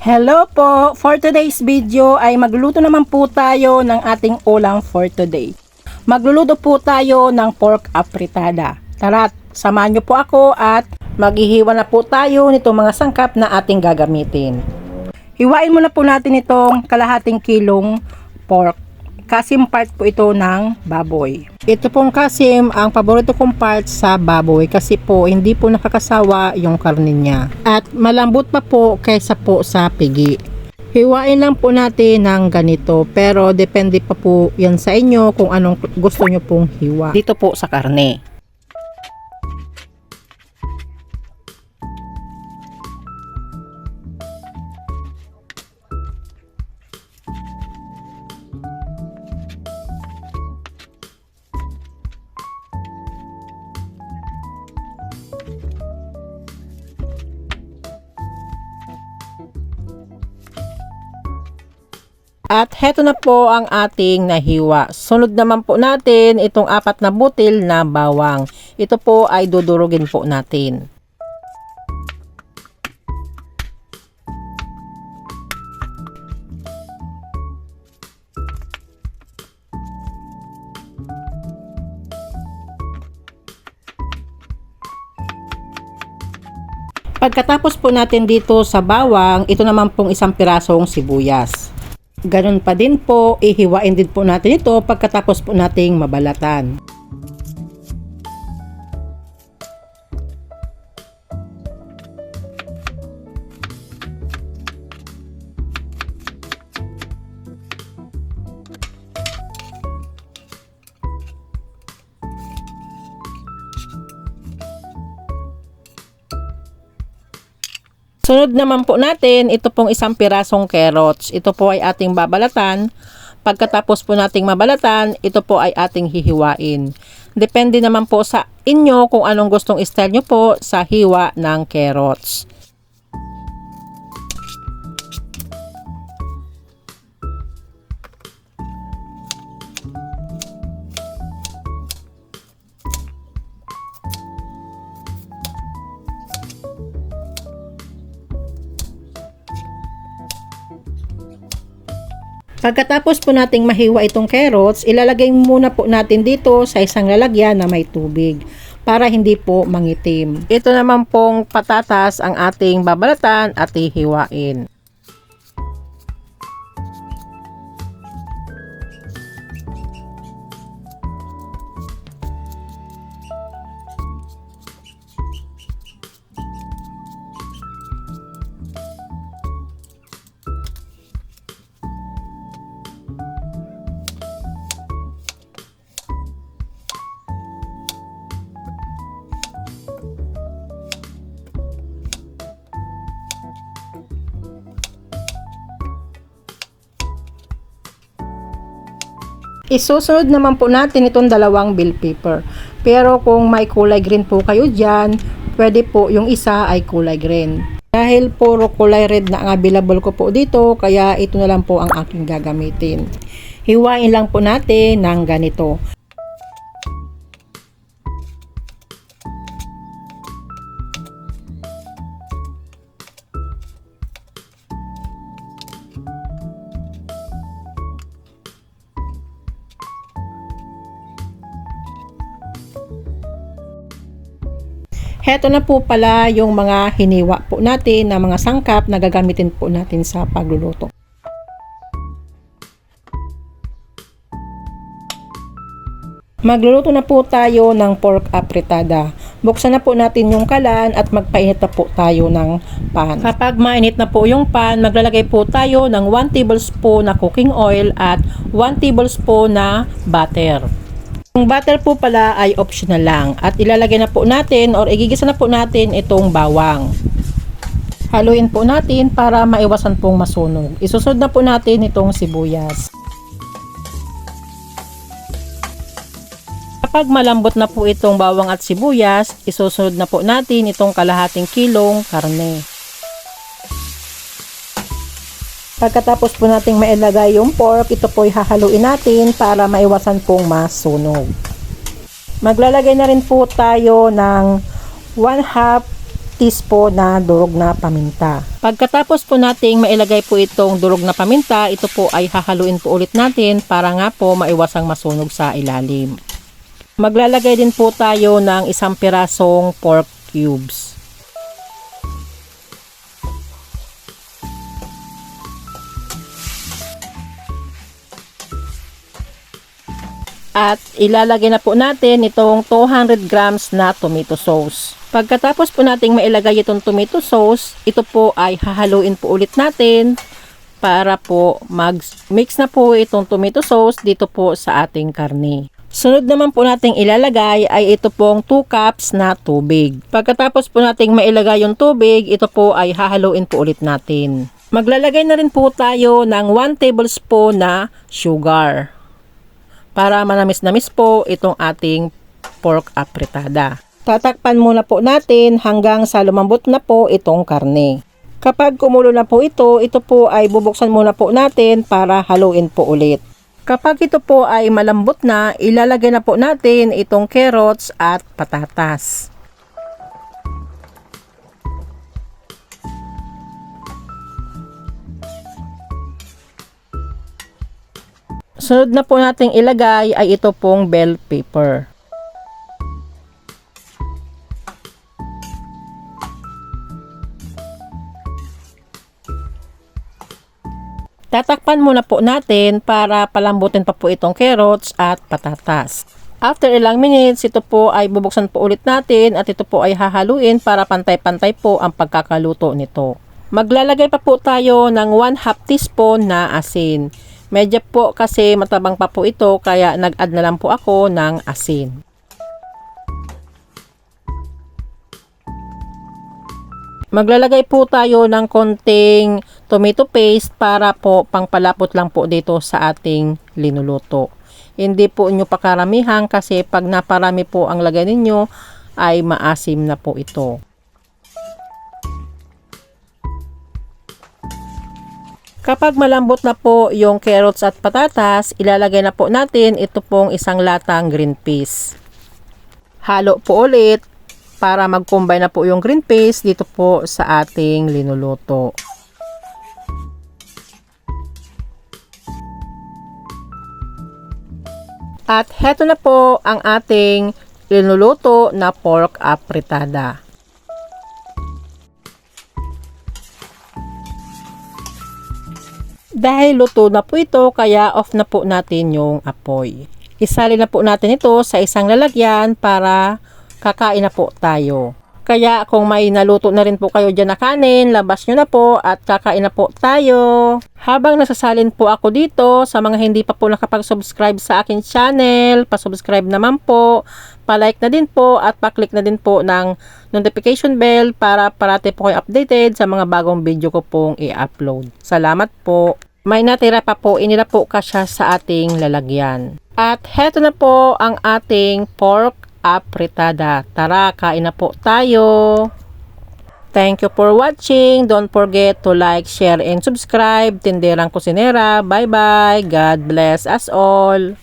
Hello po! For today's video ay magluluto naman po tayo ng ating ulam for today. Magluluto po tayo ng pork apritada. Tara, samahan niyo po ako at maghihiwa na po tayo nitong mga sangkap na ating gagamitin. Hiwain muna po natin itong kalahating kilong pork. Kasim part po ito ng baboy. Ito pong kasim ang paborito kong part sa baboy kasi po hindi po nakakasawa yung karne niya. At malambot pa po kaysa po sa pigi. Hiwain lang po natin ng ganito pero depende pa po yan sa inyo kung anong gusto nyo pong hiwa. Dito po sa karne. At heto na po ang ating nahiwa. Sunod naman po natin itong 4 na butil na bawang. Ito po ay dudurugin po natin. Pagkatapos po natin dito sa bawang, ito naman pong 1 pirasong sibuyas. Ganon pa din po, ihiwain din po natin ito pagkatapos po nating mabalatan. Sunod naman po natin, ito pong 1 pirasong carrots. Ito po ay ating babalatan. Pagkatapos po nating mabalatan, ito po ay ating hihiwain. Depende naman po sa inyo kung anong gustong style nyo po sa hiwa ng carrots. Pagkatapos po nating mahiwa itong carrots, ilalagay muna po natin dito sa isang lalagyan na may tubig para hindi po mangitim. Ito naman pong patatas ang ating babalatan at hihiwain. Isusunod naman po natin itong 2 bell pepper. Pero kung may kulay green po kayo dyan, pwede po yung isa ay kulay green. Dahil puro kulay red na ang available ko po dito, kaya ito na lang po ang aking gagamitin. Hiwain lang po natin ng ganito. Heto na po pala yung mga hiniwa po natin na mga sangkap na gagamitin po natin sa pagluluto. Magluluto na po tayo ng pork apritada. Buksan na po natin yung kalan at magpainit na po tayo ng pan. Kapag mainit na po yung pan, maglalagay po tayo ng 1 tablespoon na cooking oil at 1 tablespoon na butter. Yung butter po pala ay optional lang at ilalagay na po natin or igigisa na po natin itong bawang. Haluin po natin para maiwasan pong masunog. Isusunod na po natin itong sibuyas. Kapag malambot na po itong bawang at sibuyas, isusunod na po natin itong kalahating kilong karne. Pagkatapos po nating mailagay yung pork, ito po hahaluin natin para maiwasan pong masunog. Maglalagay na rin po tayo ng 1/2 teaspoon na durog na paminta. Pagkatapos po nating mailagay po itong durog na paminta, ito po ay hahaluin po ulit natin para nga po maiwasang masunog sa ilalim. Maglalagay din po tayo ng isang pirasong pork cubes. At ilalagay na po natin itong 200 grams na tomato sauce. Pagkatapos po nating mailagay itong tomato sauce, ito po ay hahaluin po ulit natin para po mag-mix na po itong tomato sauce dito po sa ating karne. Sunod naman po nating ilalagay ay ito pong 2 cups na tubig. Pagkatapos po nating mailagay yung tubig, ito po ay hahaluin po ulit natin. Maglalagay na rin po tayo ng 1 tablespoon na sugar para manamis-namis po itong ating pork apretada. Tatakpan muna po natin hanggang sa lumambot na po itong karne. Kapag kumulo na po ito po ay bubuksan muna po natin para haluin po ulit. Kapag ito po ay malambot na, ilalagay na po natin itong carrots at patatas. Sunod na po nating ilagay ay ito pong bell pepper. Tatakpan muna po natin para palambutin pa po itong carrots at patatas. After ilang minutes, ito po ay bubuksan po ulit natin at ito po ay hahaluin para pantay-pantay po ang pagkakaluto nito. Maglalagay pa po tayo ng 1/2 teaspoon na asin. Medyo po kasi matabang pa po ito kaya nag-add na lang po ako ng asin. Maglalagay po tayo ng konting tomato paste para po pangpalapot lang po dito sa ating linuluto. Hindi po nyo pakaramihan kasi pag naparami po ang lagay ninyo ay maasim na po ito. Kapag malambot na po yung carrots at patatas, ilalagay na po natin ito pong isang latang green peas. Halo po ulit para mag-combine na po yung green peas dito po sa ating linuluto. At heto na po ang ating linuluto na pork apretada. Dahil luto na po ito, kaya off na po natin yung apoy. Isali na po natin ito sa isang lalagyan para kakain na po tayo. Kaya kung may naluto na rin po kayo dyan na kanin, labas nyo na po at kakain na po tayo. Habang nasasalin po ako dito, sa mga hindi pa po nakapag-subscribe sa akin channel, pa-subscribe naman po, pa-like na din po at pa-click na din po ng notification bell para parati po kayo updated sa mga bagong video ko pong i-upload. Salamat po. May natira pa po, inila po kasya sa ating lalagyan. At heto na po ang ating pork apretada. Tara, kain na po tayo. Thank you for watching. Don't forget to like, share, and subscribe. Tinderang Kusinera. Bye-bye. God bless us all.